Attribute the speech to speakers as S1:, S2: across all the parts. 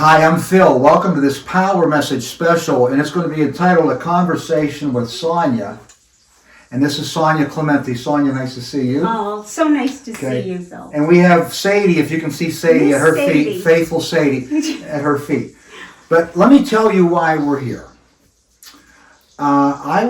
S1: Hi, I'm Phil. Welcome to this Power Message special, and it's going to be entitled A Conversation with Sonya. And this is Sonya Clemente. Sonya, nice to see you.
S2: Oh, so nice to see you, Phil.
S1: And we have Sadie, if you can see Sadie
S2: Miss
S1: at her
S2: Sadie.
S1: feet, faithful Sadie at her feet. But let me tell you why we're here. I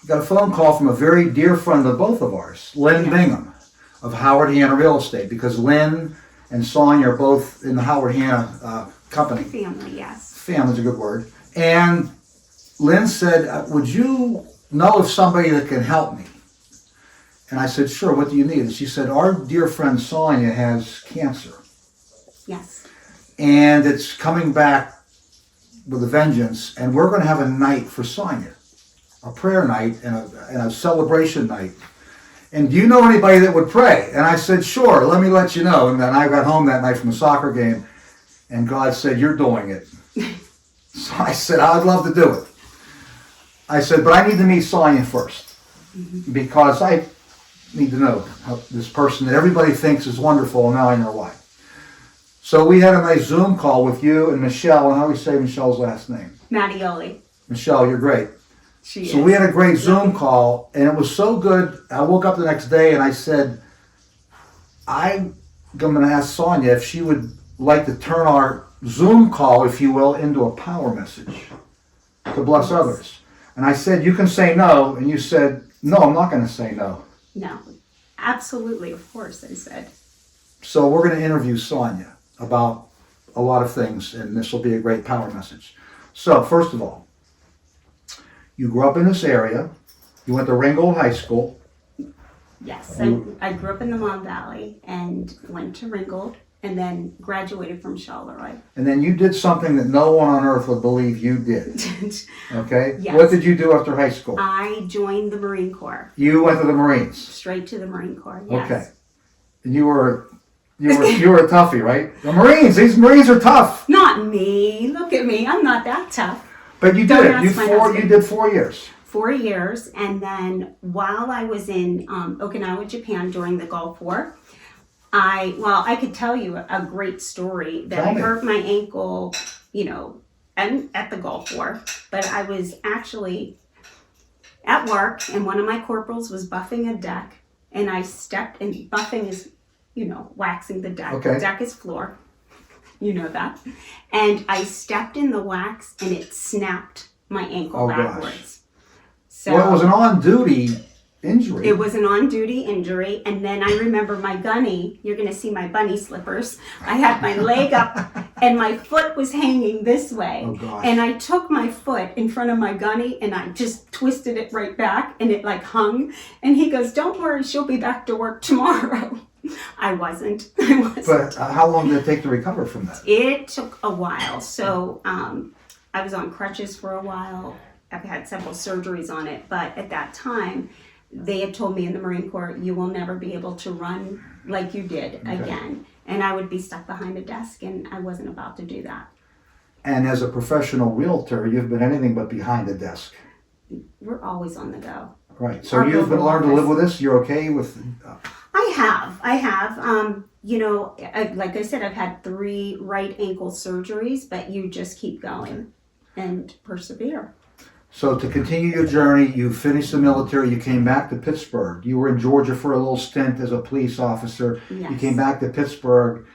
S1: got a phone call from a very dear friend of both of ours, Lynn Bingham of Howard Hanna Real Estate, because Lynn and Sonya are both in the Howard Hanna company.
S2: Family, yes.
S1: Family's a good word. And Lynn said, would you know of somebody that can help me? And I said, sure, what do you need? And she said, our dear friend Sonya has cancer.
S2: Yes.
S1: And it's coming back with a vengeance, and we're going to have a night for Sonya, a prayer night and a celebration night. And do you know anybody that would pray? And I said, sure, let me let you know. And then I got home that night from a soccer game, and God said, you're doing it. So I said, I'd love to do it. I said, but I need to meet Sonya first, because I need to know how this person that everybody thinks is wonderful, and now I know why. So we had a nice Zoom call with you and Michelle, and how do we say Michelle's last name?
S2: Mattioli.
S1: Michelle, you're great.
S2: She
S1: So
S2: is.
S1: we had a great Zoom call, and it was so good. I woke up the next day and I said, I'm going to ask Sonya if she would like to turn our Zoom call, if you will, into a power message to bless others. And I said, you can say no. And you said, no, I'm not going to say no.
S2: No, absolutely, of course, I said.
S1: So we're going to interview Sonya about a lot of things, and this will be a great power message. So first of all, you grew up in this area. You went to Ringgold High School.
S2: Yes, I grew up in the Mon Valley and went to Ringgold and then graduated from Charleroi.
S1: And then you did something that no one on earth would believe you did. Okay?
S2: Yes.
S1: What did you do after high school?
S2: I joined the Marine Corps.
S1: You went to the Marines.
S2: Straight to the Marine Corps, yes.
S1: Okay. And you were a toughie, right? The Marines, these Marines are tough.
S2: Not me. Look at me. I'm not that tough.
S1: But you
S2: Don't
S1: did it.
S2: ask
S1: You
S2: my husband.
S1: did 4 years.
S2: 4 years, and then while I was in Okinawa, Japan during the Gulf War, I could tell you a great story that
S1: Tell
S2: I
S1: me.
S2: hurt my ankle, and at the Gulf War, but I was actually at work and one of my corporals was buffing a deck, and I stepped, and buffing is, waxing the deck.
S1: Okay.
S2: The deck is floor. You know that. And I stepped in the wax and it snapped my ankle backwards.
S1: Gosh.
S2: So
S1: Well, it was an on-duty injury.
S2: it was an on-duty injury, and then I remember my gunny. You're going to see my bunny slippers. I had my leg up, and my foot was hanging this way.
S1: Oh, gosh.
S2: And I took my foot in front of my gunny, and I just twisted it right back, and it hung. And he goes, "Don't worry, she'll be back to work tomorrow." I wasn't.
S1: But how long did it take to recover from that?
S2: It took a while. So I was on crutches for a while. I've had several surgeries on it, but at that time, they had told me in the Marine Corps, you will never be able to run like you did again. And I would be stuck behind a desk, and I wasn't about to do that.
S1: And as a professional realtor, you've been anything but behind a desk.
S2: We're always on the go.
S1: Right. So
S2: Our
S1: you've been
S2: global
S1: learned to live
S2: office.
S1: with this? You're okay with...
S2: I have. Like I said, I've had 3 right ankle surgeries, but you just keep going and persevere.
S1: So to continue your journey, you finished the military, you came back to Pittsburgh. You were in Georgia for a little stint as a police officer.
S2: Yes.
S1: You came back to Pittsburgh,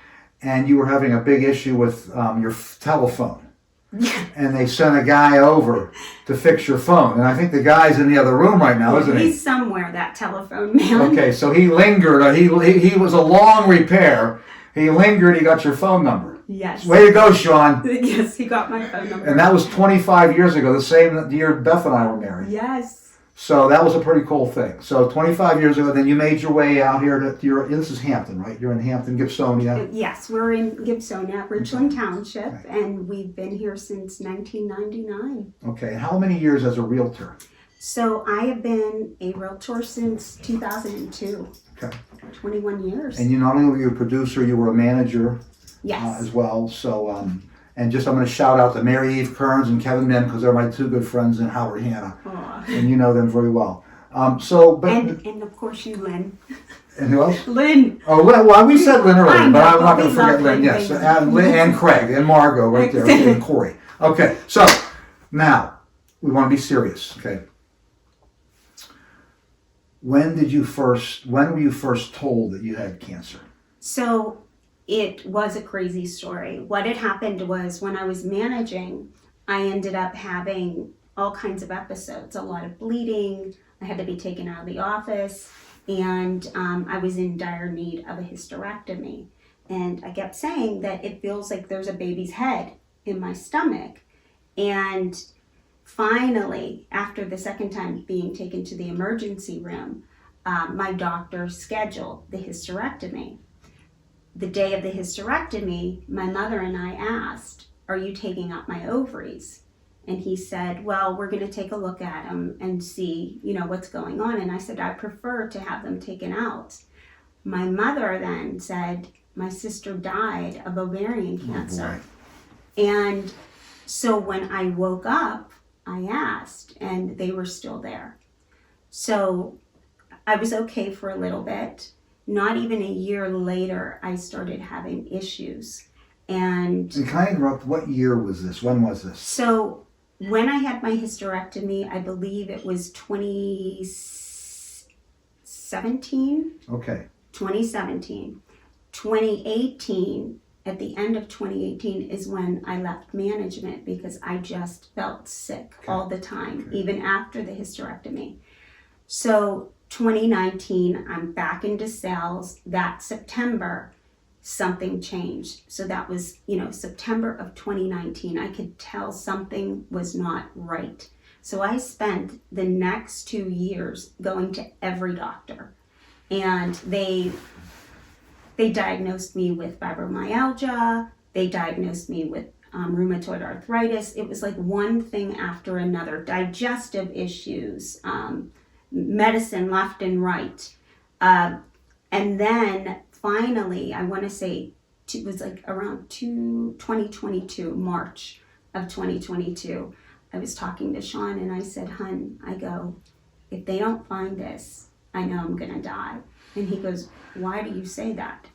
S1: and you were having a big issue with your telephone. And they sent a guy over to fix your phone. And I think the guy's in the other room right now, isn't he?
S2: He's somewhere, that telephone man.
S1: Okay, so he lingered. He was a long repair. He lingered, he got your phone number.
S2: Yes.
S1: Way to go, Sean.
S2: Yes, he got my phone number.
S1: And that was 25 years ago, the same year Beth and I were married.
S2: Yes.
S1: So that was a pretty cool thing. So 25 years ago, then you made your way out here this is Hampton, right? You're in Hampton, Gibsonia.
S2: Yes, we're in Gibsonia, Richland Township, and we've been here since 1999.
S1: Okay, and how many years as a realtor?
S2: So I have been a realtor since 2002.
S1: Okay.
S2: 21 years.
S1: And you not only were you a producer, you were a manager
S2: Yes.
S1: as well. So, and just I'm going to shout out to Mary Eve Kearns and Kevin Mim, because they're my 2 good friends in Howard Hanna.
S2: Aw.
S1: And you know them very well.
S2: And of course you, Lynn.
S1: And who else?
S2: Lynn.
S1: Oh, well, we said Lynn earlier,
S2: I know,
S1: but I'm not
S2: but
S1: going to
S2: we
S1: forget
S2: love
S1: Lynn.
S2: Lynn,
S1: Yes,
S2: baby.
S1: and Lynn and Craig and Margot right there, okay, and Corey. Okay, so now we want to be serious. Okay, when were you first told that you had cancer?
S2: So it was a crazy story. What had happened was when I was managing, I ended up having all kinds of episodes, a lot of bleeding. I had to be taken out of the office, and I was in dire need of a hysterectomy. And I kept saying that it feels like there's a baby's head in my stomach. And finally, after the second time being taken to the emergency room, my doctor scheduled the hysterectomy. The day of the hysterectomy, my mother and I asked, "Are you taking out my ovaries?" And he said, "Well, we're going to take a look at them and see, what's going on." And I said, "I prefer to have them taken out." My mother then said, "My sister died of ovarian cancer." And so when I woke up, I asked, and they were still there. So I was okay for a little bit. Not even a year later, I started having issues. And
S1: can I interrupt? What year was this? When was this?
S2: So when I had my hysterectomy, I believe it was 2017.
S1: Okay.
S2: 2017. 2018, at the end of 2018 is when I left management because I just felt sick all the time, even after the hysterectomy. So 2019, I'm back into sales. That September, something changed. So that was, September of 2019. I could tell something was not right. So I spent the next 2 years going to every doctor. And they diagnosed me with fibromyalgia. They diagnosed me with rheumatoid arthritis. It was like one thing after another. Digestive issues, medicine left and right. And then finally, I want to say it was like around 2022, March of 2022, I was talking to Sean and I said, "Hun," I go, "if they don't find this, I know I'm going to die." And he goes, "Why do you say that?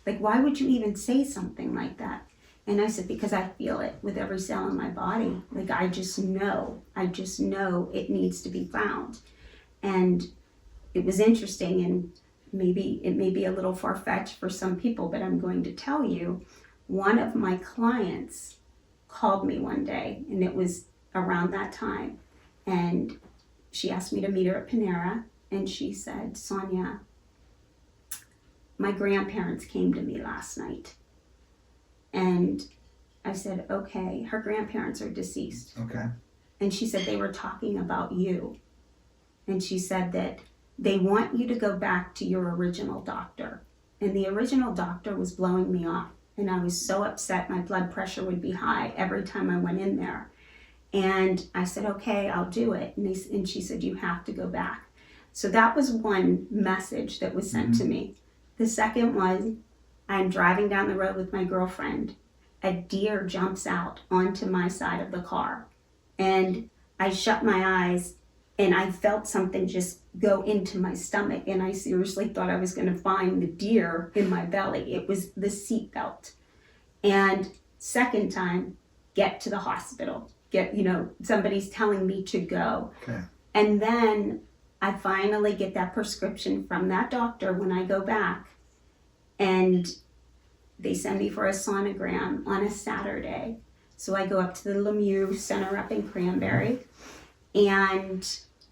S2: Like, why would you even say something like that?" And I said, "Because I feel it with every cell in my body. Like, I just know it needs to be found." And it was interesting, and maybe it may be a little far-fetched for some people, but I'm going to tell you, one of my clients called me one day, and it was around that time, and she asked me to meet her at Panera, and she said, "Sonya, my grandparents came to me last night." And I said, "Okay." Her grandparents are deceased.
S1: Okay.
S2: And she said they were talking about you. And she said that they want you to go back to your original doctor. And the original doctor was blowing me off. And I was so upset my blood pressure would be high every time I went in there. And I said, "Okay, I'll do it." And she said, "You have to go back." So that was one message that was sent to me. The second was, I'm driving down the road with my girlfriend. A deer jumps out onto my side of the car. And I shut my eyes and I felt something just go into my stomach. And I seriously thought I was going to find the deer in my belly. It was the seatbelt. And second time, get to the hospital. Somebody's telling me to go.
S1: Okay.
S2: And then I finally get that prescription from that doctor when I go back. And they send me for a sonogram on a Saturday. So I go up to the Lemieux Center up in Cranberry. And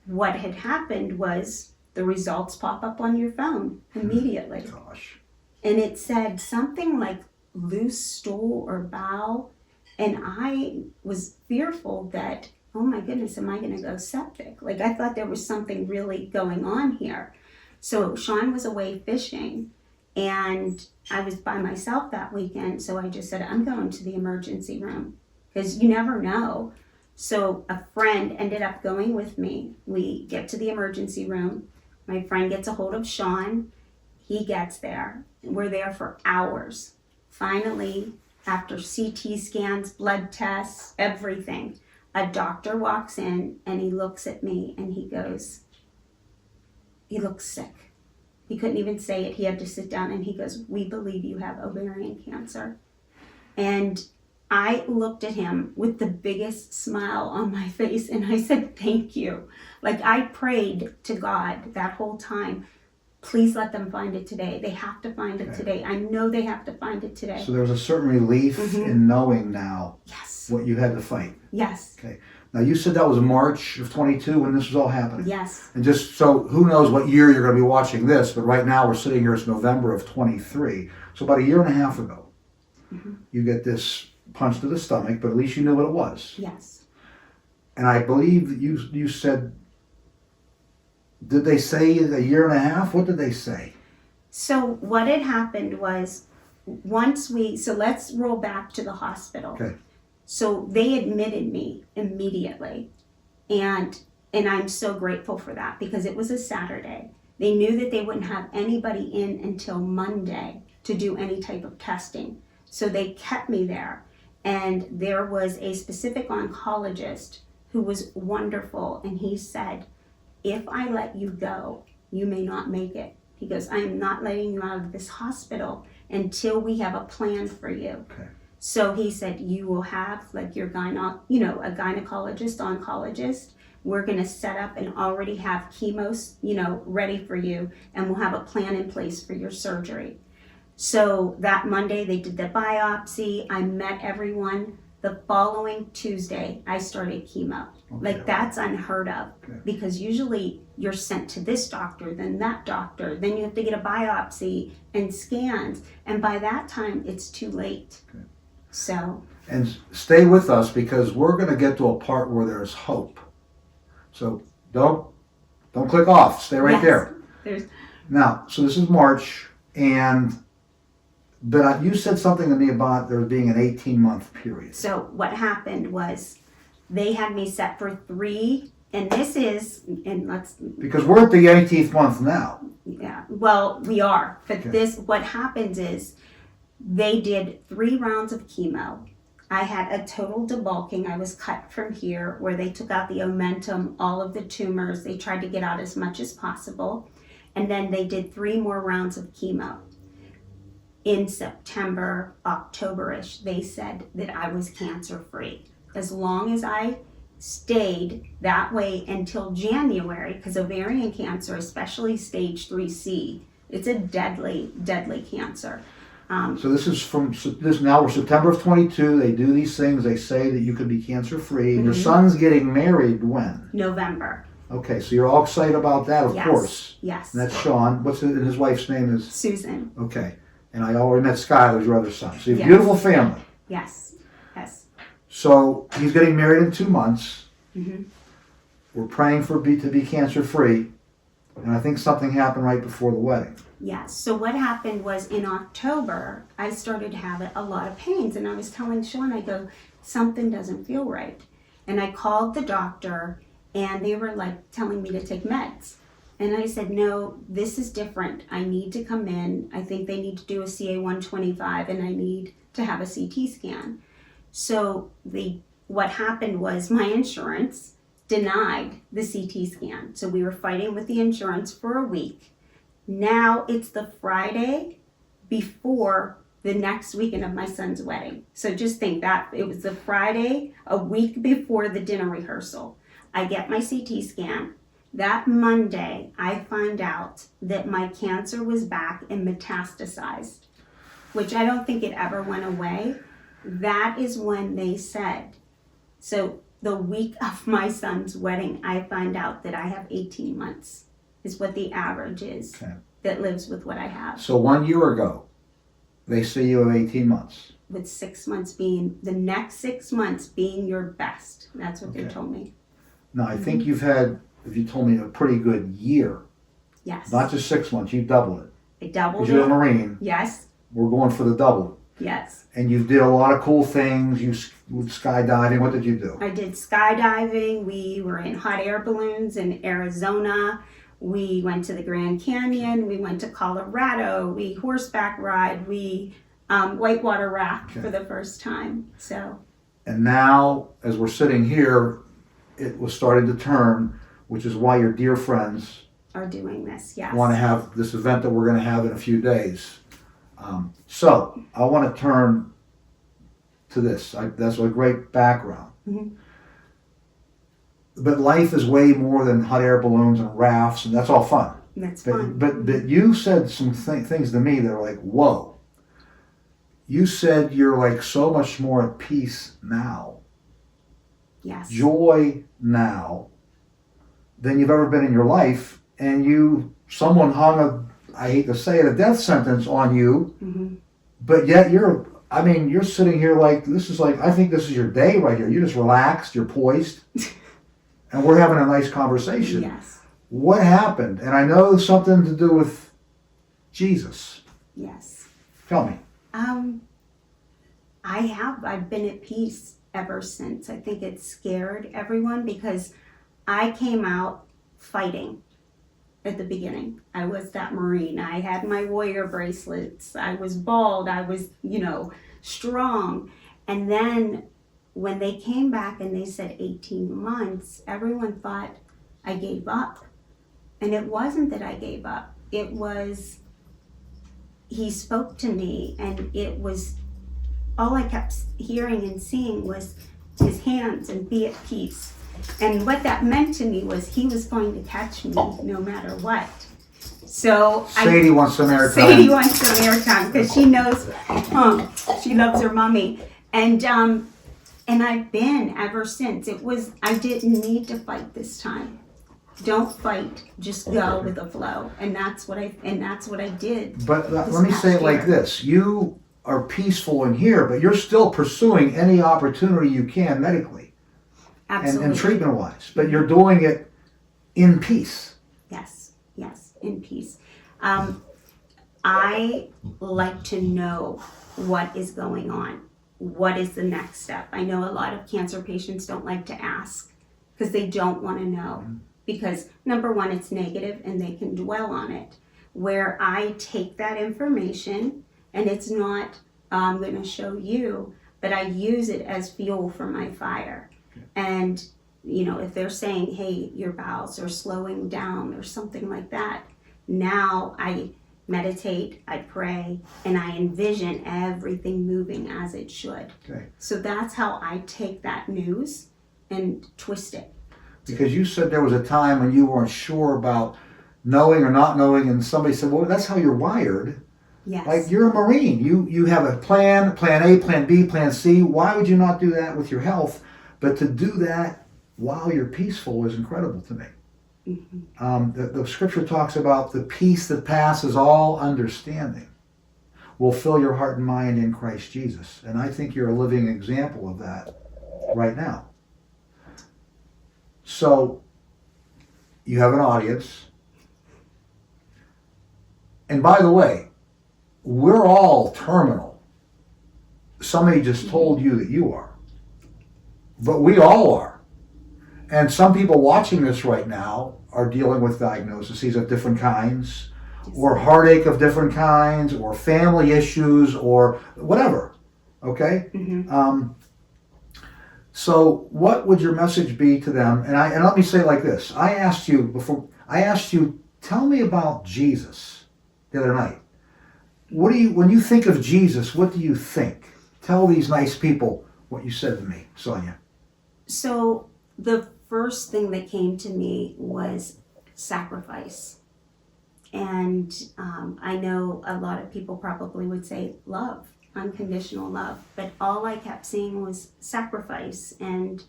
S2: what had happened was the results pop up on your phone immediately.
S1: Gosh.
S2: And it said something like loose stool or bowel. And I was fearful that, oh my goodness, am I going to go septic? Like, I thought there was something really going on here. So Sean was away fishing and I was by myself that weekend. So I just said, I'm going to the emergency room because you never know. So a friend ended up going with me. We get to the emergency room. My friend gets a hold of Sean. He gets there. We're there for hours. Finally, after CT scans, blood tests, everything, a doctor walks in and he looks at me and he goes, "You look sick." He couldn't even say it. He had to sit down and he goes, "We believe you have ovarian cancer." And I looked at him with the biggest smile on my face and I said, "Thank you." Like, I prayed to God that whole time, please let them find it today. They have to find it today. I know they have to find it today.
S1: So there was a certain relief in knowing now
S2: Yes.
S1: what you had to fight.
S2: Yes.
S1: Okay. Now you said that was March of 22 when this was all happening.
S2: Yes.
S1: And just so who knows what year you're going to be watching this, but right now we're sitting here, it's November of 23. So about a year and a half ago, you get this punch to the stomach, but at least you knew what it was.
S2: Yes.
S1: And I believe that you said, did they say a year and a half? What did they say?
S2: So what had happened was so let's roll back to the hospital.
S1: Okay.
S2: So they admitted me immediately. And I'm so grateful for that because it was a Saturday. They knew that they wouldn't have anybody in until Monday to do any type of testing. So they kept me there. And there was a specific oncologist who was wonderful. And he said, "If I let you go, you may not make it." He goes, "I am not letting you out of this hospital until we have a plan for you."
S1: Okay.
S2: So he said, "You will have like your a gynecologist, oncologist. We're going to set up and already have chemos, ready for you. And we'll have a plan in place for your surgery." So that Monday they did the biopsy. I met everyone. The following Tuesday, I started chemo.
S1: Okay.
S2: That's unheard of
S1: Okay.
S2: because usually you're sent to this doctor, then that doctor, then you have to get a biopsy and scans. And by that time, it's too late.
S1: Okay.
S2: So.
S1: And stay with us because we're going to get to a part where there's hope. So don't click off. Stay right there. Now, so this is March, but you said something to me about there being an 18-month period.
S2: So what happened was they had me set for 3, and
S1: because we're at the 18th month now.
S2: Yeah, well, we are. But
S1: Okay.
S2: what happens is they did 3 rounds of chemo. I had a total debulking. I was cut from here where they took out the omentum, all of the tumors. They tried to get out as much as possible. And then they did 3 more rounds of chemo. In September, October-ish, they said that I was cancer-free. As long as I stayed that way until January, because ovarian cancer, especially stage 3C, it's a deadly, deadly cancer.
S1: So this is now we're September of 22. They do these things. They say that you could be cancer-free. And your son's getting married when?
S2: November.
S1: Okay, so you're all excited about that, of course.
S2: Yes.
S1: And that's Sean. And his wife's name is?
S2: Susan.
S1: Okay. And I already met Skylar's your other son. So you have a
S2: Yes.
S1: beautiful family.
S2: Yes. Yes.
S1: So he's getting married in 2 months.
S2: Mm-hmm.
S1: We're praying to be cancer-free. And I think something happened right before the wedding.
S2: Yes. So what happened was in October, I started having a lot of pains. And I was telling Sean, I go, something doesn't feel right. And I called the doctor and they were like telling me to take meds. And I said, no, this is different. I need to come in. I think they need to do a CA-125 and I need to have a CT scan. So what happened was my insurance denied the CT scan. So we were fighting with the insurance for a week. Now it's the Friday before the next weekend of my son's wedding. So just think that it was the Friday, a week before the dinner rehearsal. I get my CT scan. That Monday, I find out that my cancer was back and metastasized, which I don't think it ever went away. That is when they said, so the week of my son's wedding, I find out that I have 18 months is what the average is that lives with what I have.
S1: So 1 year ago, they say you have 18 months.
S2: With 6 months being, the next 6 months being your best. That's what they told me.
S1: Now, I think you've had, if you told me, a pretty good year.
S2: Yes.
S1: Not just 6 months, you've doubled it.
S2: I doubled
S1: Because you're a
S2: it.
S1: Marine.
S2: Yes.
S1: We're going for the double.
S2: Yes.
S1: And you did a lot of cool things. You went skydiving. What did you do?
S2: I did skydiving. We were in hot air balloons in Arizona. We went to the Grand Canyon. We went to Colorado. We horseback ride. We whitewater raft for the first time. So.
S1: And now, as we're sitting here, it was starting to turn, which is why your dear friends
S2: are doing this. Yes.
S1: Want to have this event that we're going to have in a few days. So I want to turn to this. That's a great background.
S2: Mhm.
S1: But life is way more than hot air balloons and rafts, and that's all fun.
S2: That's
S1: But
S2: fun.
S1: but you said some things to me that are like, whoa. You said you're like so much more at peace now,
S2: Yes.
S1: joy now, than you've ever been in your life, and someone hung I hate to say it, a death sentence on you,
S2: Mm-hmm.
S1: but yet you're sitting here like, I think this is your day right here. You're just relaxed, you're poised, and we're having a nice conversation.
S2: Yes.
S1: What happened? And I know something to do with Jesus.
S2: Yes.
S1: Tell me.
S2: I've been at peace ever since. I think it scared everyone because I came out fighting at the beginning. I was that Marine. I had my warrior bracelets. I was bald. I was, strong. And then when they came back and they said 18 months, everyone thought I gave up. And it wasn't that I gave up. It was, he spoke to me, and it was, all I kept hearing and seeing was his hands and be at peace. And what that meant to me was he was going to catch me no matter what. So
S1: Sadie wants some airtime.
S2: Sadie wants some airtime because she knows, she loves her mommy. And I've been ever since. I didn't need to fight this time. Don't fight, just go with the flow. And that's what I did.
S1: But let me say it like this. You are peaceful in here, but you're still pursuing any opportunity you can medically.
S2: Absolutely.
S1: And treatment-wise. But you're doing it in peace.
S2: Yes, in peace. I like to know what is going on. What is the next step? I know a lot of cancer patients don't like to ask because they don't want to know. Because number one, it's negative and they can dwell on it. Where I take that information, and it's not, I'm going to show you, but I use it as fuel for my fire. And, if they're saying, hey, your bowels are slowing down or something like that, now I meditate, I pray, and I envision everything moving as it should.
S1: Okay.
S2: So that's how I take that news and twist it.
S1: Because you said there was a time when you weren't sure about knowing or not knowing, and somebody said, well, that's how you're wired.
S2: Yes.
S1: Like, you're a Marine. You have a plan A, plan B, plan C. Why would you not do that with your health? But to do that while you're peaceful is incredible to me.
S2: Mm-hmm.
S1: The scripture talks about the peace that passes all understanding will fill your heart and mind in Christ Jesus. And I think you're a living example of that right now. So, you have an audience. And by the way, we're all terminal. Somebody just told you that you are. But we all are. And some people watching this right now are dealing with diagnoses of different kinds, or heartache of different kinds, or family issues, or whatever. Okay?
S2: Mm-hmm.
S1: So what would your message be to them? And let me say it like this. I asked you, tell me about Jesus the other night. When you think of Jesus, what do you think? Tell these nice people what you said to me, Sonya.
S2: So the first thing that came to me was sacrifice. And I know a lot of people probably would say love, unconditional love, but all I kept seeing was sacrifice. And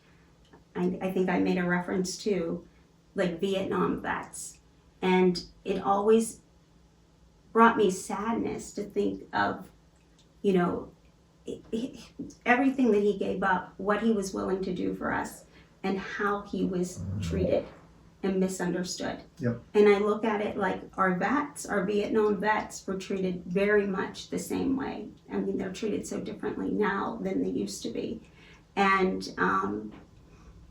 S2: I think I made a reference to like Vietnam vets. And it always brought me sadness to think of, everything that he gave up, what he was willing to do for us, and how he was treated and misunderstood.
S1: Yep.
S2: And I look at it like our Vietnam vets were treated very much the same way. I mean, they're treated so differently now than they used to be. And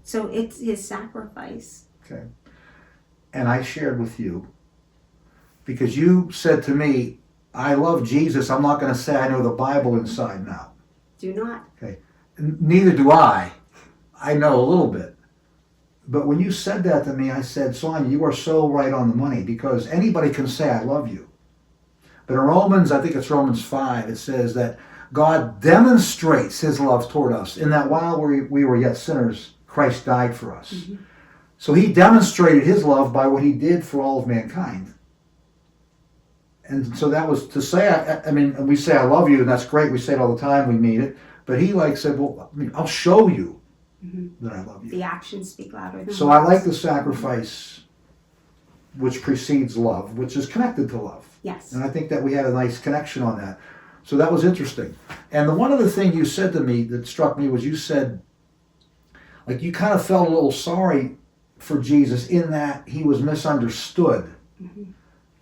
S2: so it's his sacrifice.
S1: Okay. And I shared with you, because you said to me, I love Jesus. I'm not going to say I know the Bible inside and out.
S2: Do not.
S1: Okay. Neither do I. I know a little bit. But when you said that to me, I said, Sonya, you are so right on the money, because anybody can say, I love you. But in Romans, I think it's Romans 5, it says that God demonstrates his love toward us in that while we were yet sinners, Christ died for us. Mm-hmm. So he demonstrated his love by what he did for all of mankind. And so that was to say, I mean, we say I love you, and that's great. We say it all the time. We mean it. But he said, well, I mean, I'll show you that I love you.
S2: The actions speak louder than
S1: so words. I like the sacrifice which precedes love, which is connected to love.
S2: Yes.
S1: And I think that we had a nice connection on that. So that was interesting. And the one other thing you said to me that struck me was you said, like, you kind of felt a little sorry for Jesus in that he was misunderstood. Mm-hmm.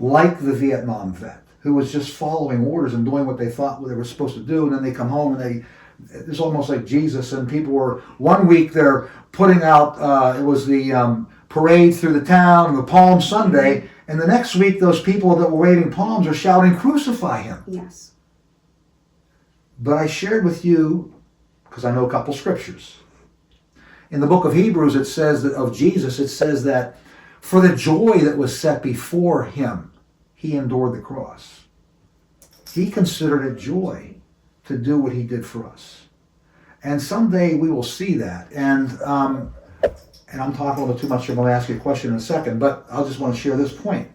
S1: Like the Vietnam vet who was just following orders and doing what they thought they were supposed to do, and then they come home and it's almost like Jesus, and people were, one week they're putting out, it was the parade through the town, the Palm Sunday, and the next week those people that were waving palms are shouting, crucify him.
S2: Yes.
S1: But I shared with you, because I know a couple scriptures. In the book of Hebrews, it says that of Jesus, it says that for the joy that was set before him, he endured the cross. He considered it joy to do what he did for us. And someday we will see that. And I'm talking a little too much. I'm going to ask you a question in a second, but I just want to share this point.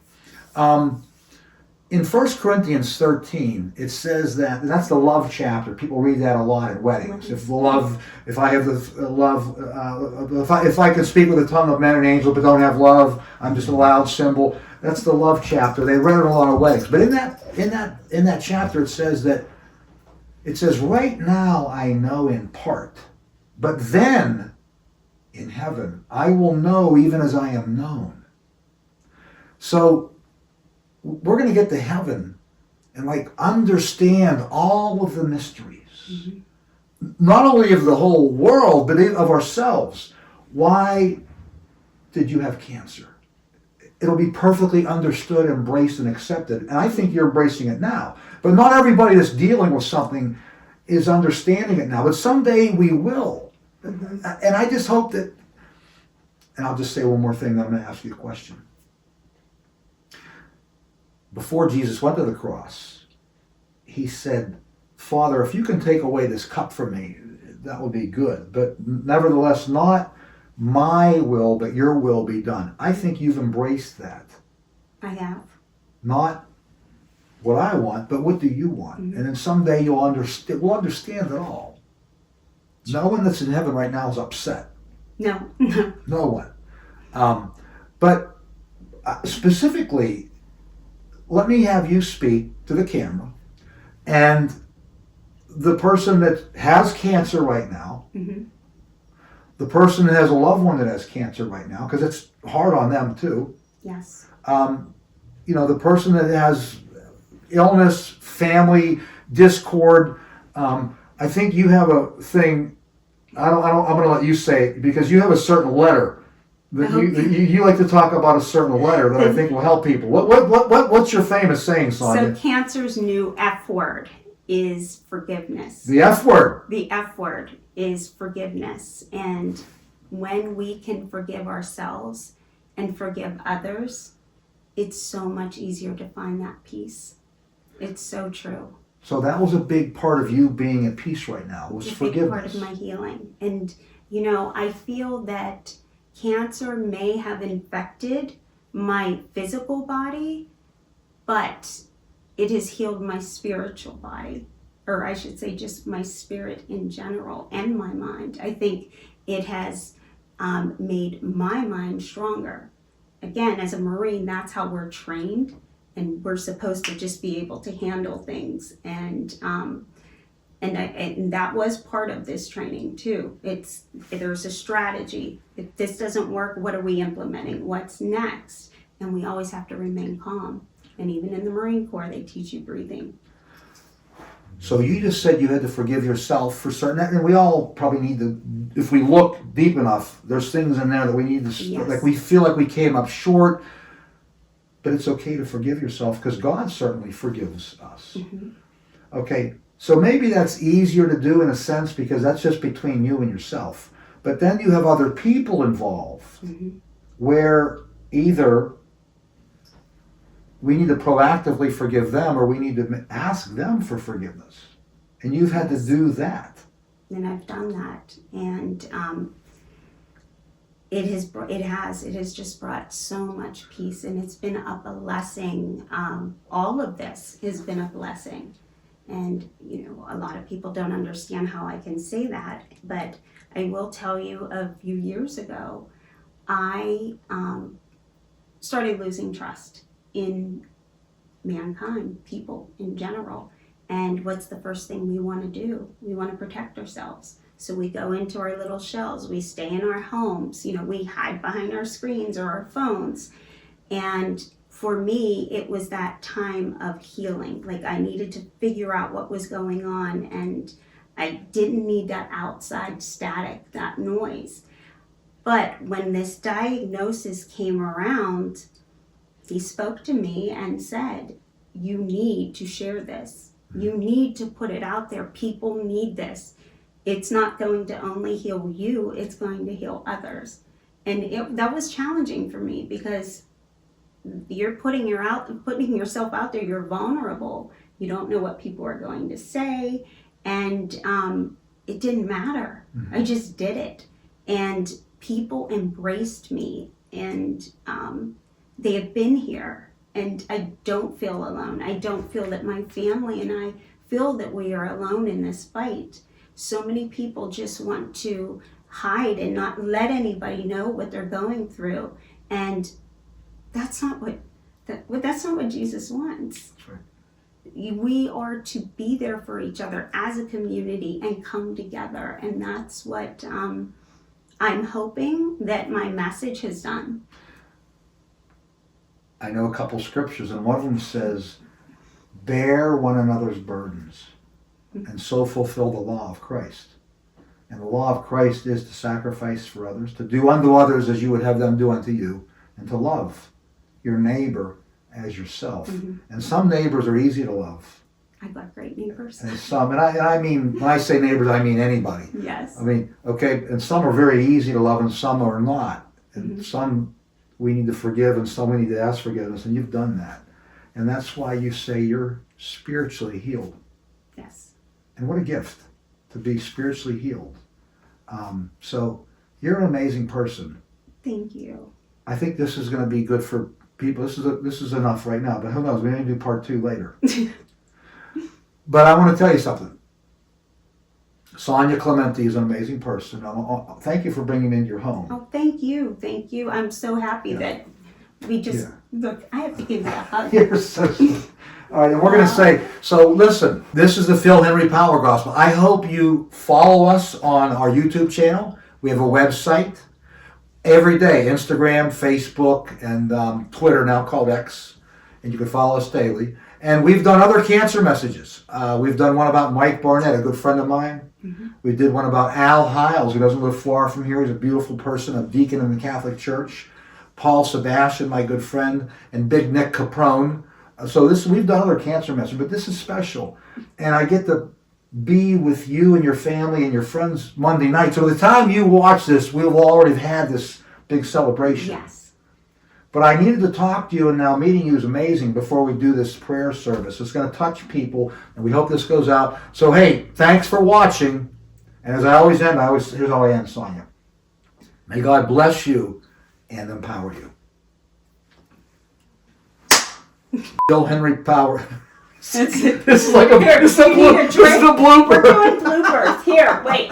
S1: In 1 Corinthians 13, it says that, and that's the love chapter. People read that a lot at weddings. If I have the love, if I can speak with the tongue of men and angels but don't have love, I'm just a loud cymbal. That's the love chapter. They read it a lot of weddings. But in that chapter, it says, right now I know in part, but then in heaven I will know even as I am known. So we're going to get to heaven and understand all of the mysteries, mm-hmm. not only of the whole world, but of ourselves. Why did you have cancer? It'll be perfectly understood, embraced, and accepted. And I think you're embracing it now. But not everybody that's dealing with something is understanding it now. But someday we will. Mm-hmm. And I just hope that, and I'll just say one more thing, then I'm going to ask you a question. Before Jesus went to the cross, he said, Father, if you can take away this cup from me, that would be good. But nevertheless, not my will, but your will be done. I think you've embraced that.
S2: I have.
S1: Not what I want, but what do you want? Mm-hmm. And then someday we'll understand it all. No one that's in heaven right now is upset.
S2: No.
S1: No one. But specifically, let me have you speak to the camera, and the person that has cancer right now, mm-hmm. the person that has a loved one that has cancer right now, because it's hard on them too.
S2: Yes.
S1: The person that has illness, family, discord. I think you have a thing. I'm going to let you say it, because you have a certain letter. You like to talk about a certain letter that I think will help people. What's your famous saying, Sonya?
S2: So cancer's new F word is forgiveness.
S1: The F word.
S2: The F word is forgiveness. And when we can forgive ourselves and forgive others, it's so much easier to find that peace. It's so true.
S1: So that was a big part of you being at peace right now, was forgiveness.
S2: A big part of my healing. And, I feel that cancer may have infected my physical body, but it has healed my spiritual body, or I should say just my spirit in general and my mind. I think it has made my mind stronger. Again, as a Marine, that's how we're trained, and we're supposed to just be able to handle things. And that was part of this training too. There's a strategy. If this doesn't work, what are we implementing? What's next? And we always have to remain calm. And even in the Marine Corps, they teach you breathing.
S1: So you just said you had to forgive yourself for certain, and we all probably need to, if we look deep enough, there's things in there that we need to,
S2: yes.
S1: We feel like we came up short, but it's okay to forgive yourself, because God certainly forgives us. Mm-hmm. Okay. So maybe that's easier to do in a sense, because that's just between you and yourself. But then you have other people involved where either we need to proactively forgive them or we need to ask them for forgiveness. And you've had to do that.
S2: And I've done that. And it has just brought so much peace, and it's been a blessing. All of this has been a blessing. And, a lot of people don't understand how I can say that, but I will tell you a few years ago, I started losing trust in mankind, people in general. And what's the first thing we want to do? We want to protect ourselves. So we go into our little shells, we stay in our homes, we hide behind our screens or our phones. And for me, it was that time of healing. Like I needed to figure out what was going on, and I didn't need that outside static, that noise. But when this diagnosis came around, he spoke to me and said, you need to share this. You need to put it out there. People need this. It's not going to only heal you, it's going to heal others. And that was challenging for me because you're putting yourself out there, you're vulnerable. You don't know what people are going to say. And it didn't matter. I just did it. And people embraced me, and they have been here. And I don't feel alone. I don't feel that my family and I feel that we are alone in this fight. So many people just want to hide and not let anybody know what they're going through. And that's not what Jesus wants.
S1: That's right.
S2: We are to be there for each other as a community and come together. And that's what I'm hoping that my message has done.
S1: I know a couple scriptures, and one of them says, bear one another's burdens and so fulfill the law of Christ. And the law of Christ is to sacrifice for others, to do unto others as you would have them do unto you, and to love your neighbor as yourself. And some neighbors are easy to love.
S2: I've got great neighbors.
S1: And some, and I mean, when I say neighbors, I mean anybody.
S2: Yes.
S1: I mean, okay, and some are very easy to love and some are not. And some we need to forgive and some we need to ask forgiveness, and you've done that. And that's why you say you're spiritually healed.
S2: Yes.
S1: And what a gift to be spiritually healed. So you're an amazing person.
S2: Thank you.
S1: I think this is going to be good for people. This is enough right now, but who knows? We may do part 2 later. But I want to tell you something. Sonya Clemente is an amazing person. Thank you for bringing me into your home.
S2: Oh, thank you. Thank you. I'm so happy that we just, look, I have to give you a hug.
S1: You're so all right, and we're going to say, so listen, this is the Phil Henry Power Gospel. I hope you follow us on our YouTube channel. We have a website. Every day, Instagram, Facebook, and Twitter, now called X. And you can follow us daily. And we've done other cancer messages. We've done one about Mike Barnett, a good friend of mine. We did one about Al Hiles, who doesn't live far from here. He's a beautiful person, a deacon in the Catholic Church. Paul Sebastian, my good friend, and Big Nick Caprone. So we've done other cancer messages, but this is special. And I get to be with you and your family and your friends Monday night. So the time you watch this, we'll already have had this big celebration.
S2: Yes.
S1: But I needed to talk to you, and now meeting you is amazing before we do this prayer service. It's going to touch people, and we hope this goes out. So, hey, thanks for watching. And as I always end, here's how I end, Sonya. May God bless you and empower you. Bill Henry Power.
S2: That's it.
S1: This is like this is a blooper.
S2: We're doing bloopers. Here, wait.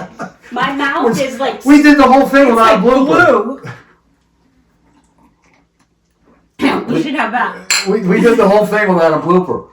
S2: My mouth is like...
S1: We did the whole thing without a blooper.
S2: Blue. We should have that.
S1: We did the whole thing without a blooper.